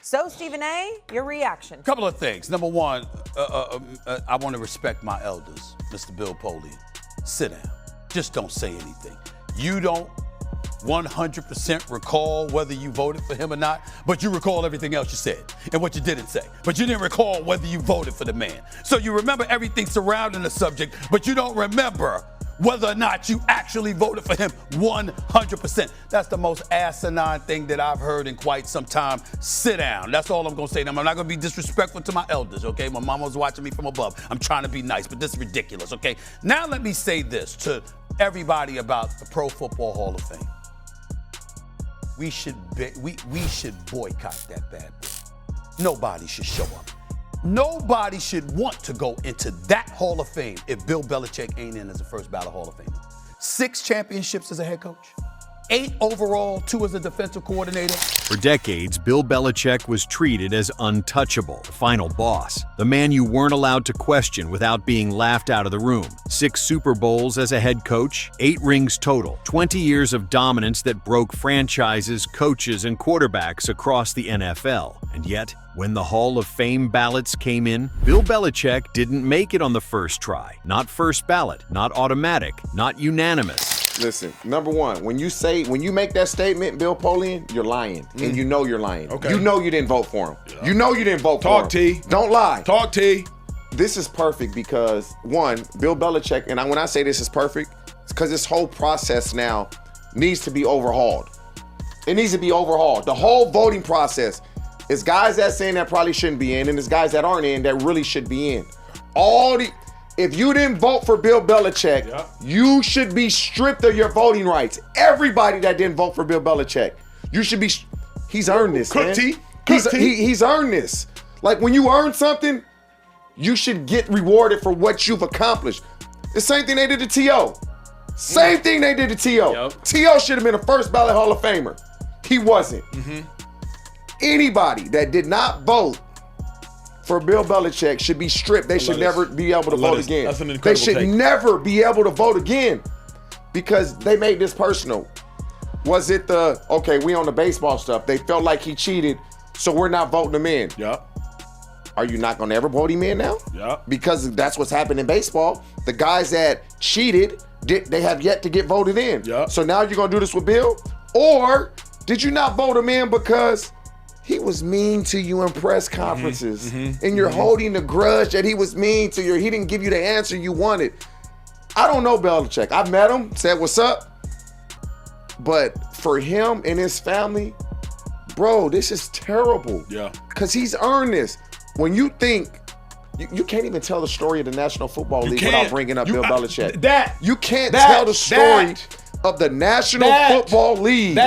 So, Stephen A., your reaction? A couple of things. Number one, I want to respect my elders, Mr. Bill Polian. Sit down. Just don't say anything. You don't 100% recall whether you voted for him or not, but you recall everything else you said and what you didn't say. But you didn't recall whether you voted for the man. So you remember everything surrounding the subject, but you don't remember whether or not you actually voted for him 100%. That's the most asinine thing that I've heard in quite some time. Sit down. That's all I'm going to say. I'm not going to be disrespectful to my elders, okay? My mama was watching me from above. I'm trying to be nice, but this is ridiculous, okay? Now let me say this to everybody about the Pro Football Hall of Fame. We should boycott that bad boy. Nobody should show up. Nobody should want to go into that Hall of Fame if Bill Belichick ain't in as a first-ballot Hall of Famer. 6 championships as a head coach, 8 overall, 2 as a defensive coordinator. For decades, Bill Belichick was treated as untouchable, the final boss, the man you weren't allowed to question without being laughed out of the room. 6 Super Bowls as a head coach, 8 rings total, 20 years of dominance that broke franchises, coaches, and quarterbacks across the NFL. And yet, when the Hall of Fame ballots came in, Bill Belichick didn't make it on the first try. Not first ballot, not automatic, not unanimous. Listen, number one, when you make that statement, Bill Polian, you're lying. And you know you're lying. Okay. You know you didn't vote for him. Yeah. You know you didn't vote for him. Talk, T. Don't lie. Talk, T. This is perfect because, one, Bill Belichick, and when I say this is perfect, it's because this whole process now needs to be overhauled. It needs to be overhauled. The whole voting process is guys that's in that probably shouldn't be in, and there's guys that aren't in that really should be in. If you didn't vote for Bill Belichick, you should be stripped of your voting rights. Everybody that didn't vote for Bill Belichick, you should be. He's earned this, man. He's earned this. Like when you earn something, you should get rewarded for what you've accomplished. The same thing they did to T.O. Same thing they did to T.O. Yep. T.O. should have been a first ballot Hall of Famer. He wasn't. Anybody that did not vote for Bill Belichick should be stripped. They should never be able to vote again. That's an incredible They should take. never be able to vote again because they made this personal. Was it okay, we on the baseball stuff. They felt like he cheated, so we're not voting him in. Are you not going to ever vote him in now? Because that's what's happened in baseball. The guys that cheated, they have yet to get voted in. So now you're going to do this with Bill? Or did you not vote him in because he was mean to you in press conferences and you're holding the grudge that he was mean to you? He didn't give you the answer you wanted. I don't know Belichick. I met him, said what's up. But for him and his family, bro, this is terrible. Because he's earned this. When you think, you can't even tell the story of the National Football League without bringing up Bill Belichick. You can't tell the story of the National Football League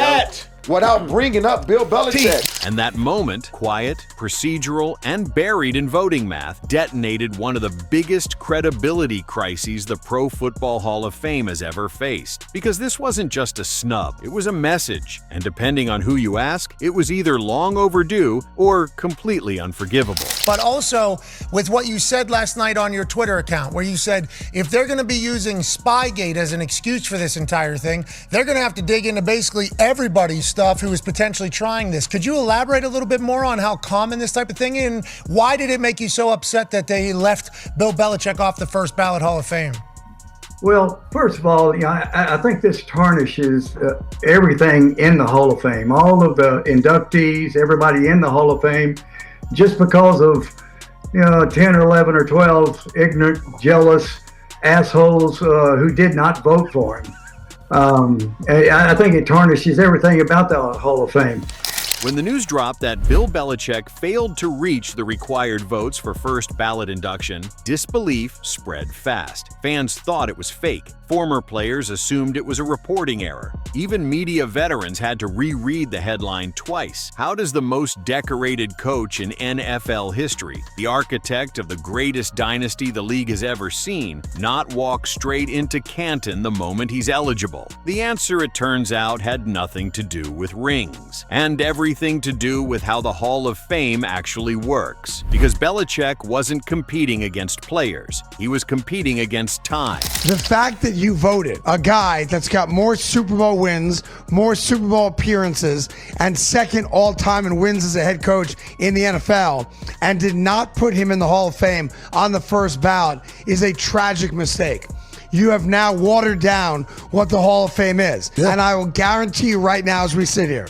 without bringing up Bill Belichick. And that moment, quiet, procedural, and buried in voting math, detonated one of the biggest credibility crises the Pro Football Hall of Fame has ever faced. Because this wasn't just a snub, it was a message. And depending on who you ask, it was either long overdue or completely unforgivable. But also, with what you said last night on your Twitter account, where you said if they're going to be using Spygate as an excuse for this entire thing, they're going to have to dig into basically everybody's stuff who is potentially trying this. Could you elaborate a little bit more on how common this type of thing is, and why did it make you so upset that they left Bill Belichick off the first ballot Hall of Fame? Well, first of all, I think this tarnishes everything in the Hall of Fame. All of the inductees, everybody in the Hall of Fame, just because of 10 or 11 or 12 ignorant, jealous assholes who did not vote for him. I think it tarnishes everything about the Hall of Fame. When the news dropped that Bill Belichick failed to reach the required votes for first ballot induction, disbelief spread fast. Fans thought it was fake. Former players assumed it was a reporting error. Even media veterans had to reread the headline twice. How does the most decorated coach in NFL history, the architect of the greatest dynasty the league has ever seen, not walk straight into Canton the moment he's eligible? The answer, it turns out, had nothing to do with rings, and everything to do with how the Hall of Fame actually works. Because Belichick wasn't competing against players, he was competing against time. The fact that you voted a guy that's got more Super Bowl wins, more Super Bowl appearances, and second all-time in wins as a head coach in the NFL, and did not put him in the Hall of Fame on the first ballot is a tragic mistake. You have now watered down what the Hall of Fame is. Yeah. And I will guarantee you right now as we sit here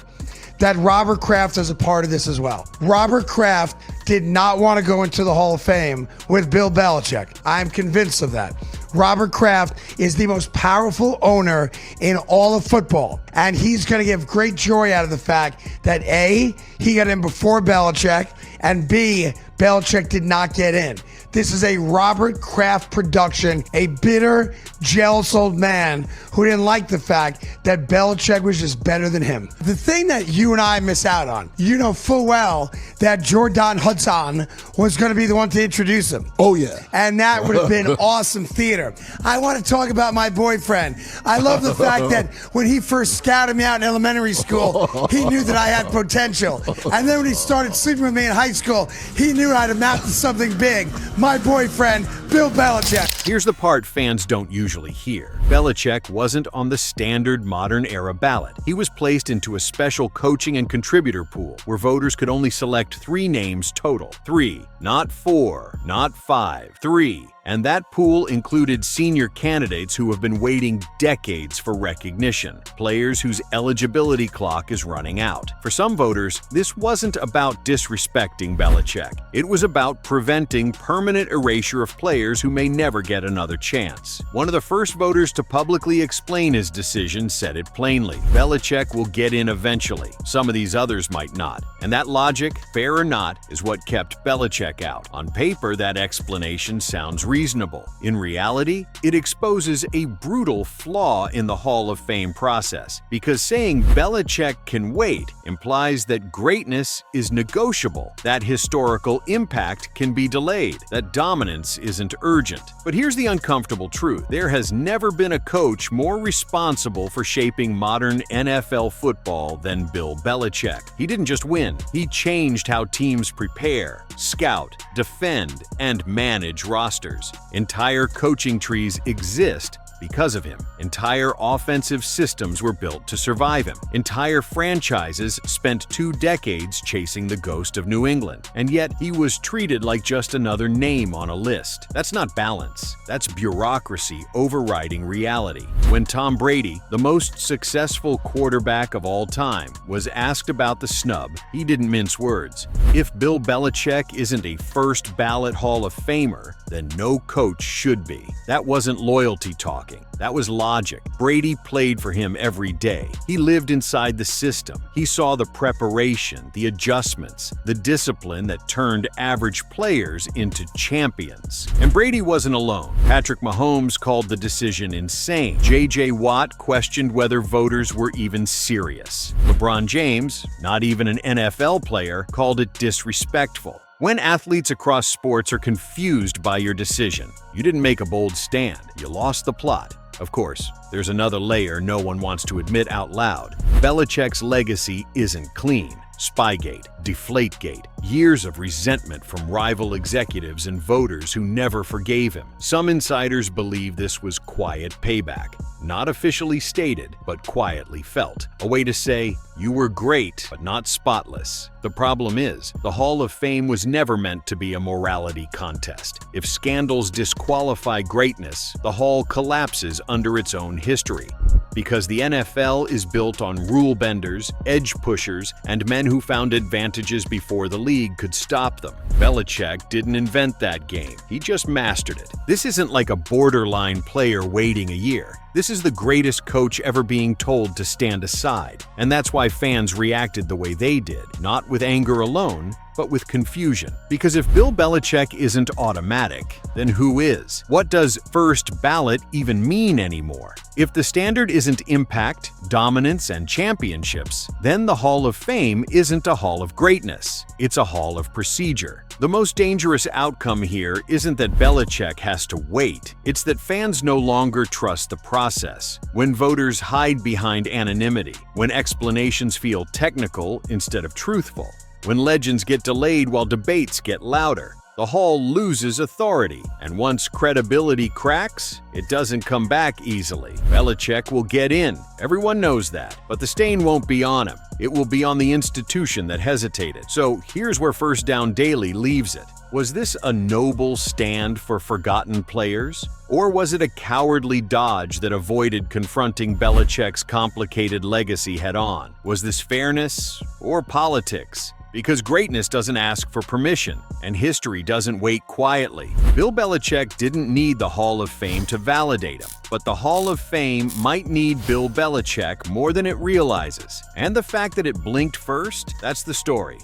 that Robert Kraft is a part of this as well. Robert Kraft did not want to go into the Hall of Fame with Bill Belichick. I'm convinced of that. Robert Kraft is the most powerful owner in all of football. And he's going to give great joy out of the fact that A, he got in before Belichick, and B, Belichick did not get in. This is a Robert Kraft production, a bitter, jealous old man who didn't like the fact that Belichick was just better than him. The thing that you and I miss out on, you know full well that Jordan Hudson was going to be the one to introduce him. Oh, yeah. And that would have been awesome theater. I want to talk about my boyfriend. I love the fact that when he first scouted me out in elementary school, he knew that I had potential. And then when he started sleeping with me in high school, he knew I'd amount to something big. My boyfriend, Bill Belichick. Here's the part fans don't usually hear. Belichick wasn't on the standard modern era ballot. He was placed into a special coaching and contributor pool where voters could only select 3 names total. 3, not 4, not 5, 3. And that pool included senior candidates who have been waiting decades for recognition, players whose eligibility clock is running out. For some voters, this wasn't about disrespecting Belichick. It was about preventing permanent erasure of players who may never get another chance. One of the first voters to publicly explain his decision said it plainly. Belichick will get in eventually. Some of these others might not. And that logic, fair or not, is what kept Belichick out. On paper, that explanation sounds reasonable. In reality, it exposes a brutal flaw in the Hall of Fame process, because saying Belichick can wait implies that greatness is negotiable, that historical impact can be delayed, that dominance isn't urgent. But here's the uncomfortable truth. There has never been a coach more responsible for shaping modern NFL football than Bill Belichick. He didn't just win, he changed how teams prepare, scout, defend, and manage rosters. Entire coaching trees exist because of him. Entire offensive systems were built to survive him. Entire franchises spent 2 decades chasing the ghost of New England. And yet, he was treated like just another name on a list. That's not balance. That's bureaucracy overriding reality. When Tom Brady, the most successful quarterback of all time, was asked about the snub, he didn't mince words. If Bill Belichick isn't a first-ballot Hall of Famer, then no coach should be. That wasn't loyalty talking. That was logic. Brady played for him every day. He lived inside the system. He saw the preparation, the adjustments, the discipline that turned average players into champions. And Brady wasn't alone. Patrick Mahomes called the decision insane. J.J. Watt questioned whether voters were even serious. LeBron James, not even an NFL player, called it disrespectful. When athletes across sports are confused by your decision, you didn't make a bold stand, you lost the plot. Of course, there's another layer no one wants to admit out loud. Belichick's legacy isn't clean. Spygate, Deflategate, years of resentment from rival executives and voters who never forgave him. Some insiders believe this was quiet payback, not officially stated, but quietly felt. A way to say, you were great, but not spotless. The problem is, the Hall of Fame was never meant to be a morality contest. If scandals disqualify greatness, the Hall collapses under its own history. Because the NFL is built on rule benders, edge pushers, and men who found advantages before the league could stop them. Belichick didn't invent that game. He just mastered it. This isn't like a borderline player waiting a year. This is the greatest coach ever being told to stand aside. And that's why fans reacted the way they did, not with anger alone, but with confusion. Because if Bill Belichick isn't automatic, then who is? What does first ballot even mean anymore? If the standard isn't impact, dominance, and championships, then the Hall of Fame isn't a Hall of Greatness. It's a Hall of Procedure. The most dangerous outcome here isn't that Belichick has to wait. It's that fans no longer trust the process. When voters hide behind anonymity, when explanations feel technical instead of truthful, when legends get delayed while debates get louder, the Hall loses authority, and once credibility cracks, it doesn't come back easily. Belichick will get in, everyone knows that, but the stain won't be on him. It will be on the institution that hesitated. So here's where First Down Daily leaves it. Was this a noble stand for forgotten players? Or was it a cowardly dodge that avoided confronting Belichick's complicated legacy head-on? Was this fairness or politics? Because greatness doesn't ask for permission, and history doesn't wait quietly. Bill Belichick didn't need the Hall of Fame to validate him, but the Hall of Fame might need Bill Belichick more than it realizes. And the fact that it blinked first, that's the story.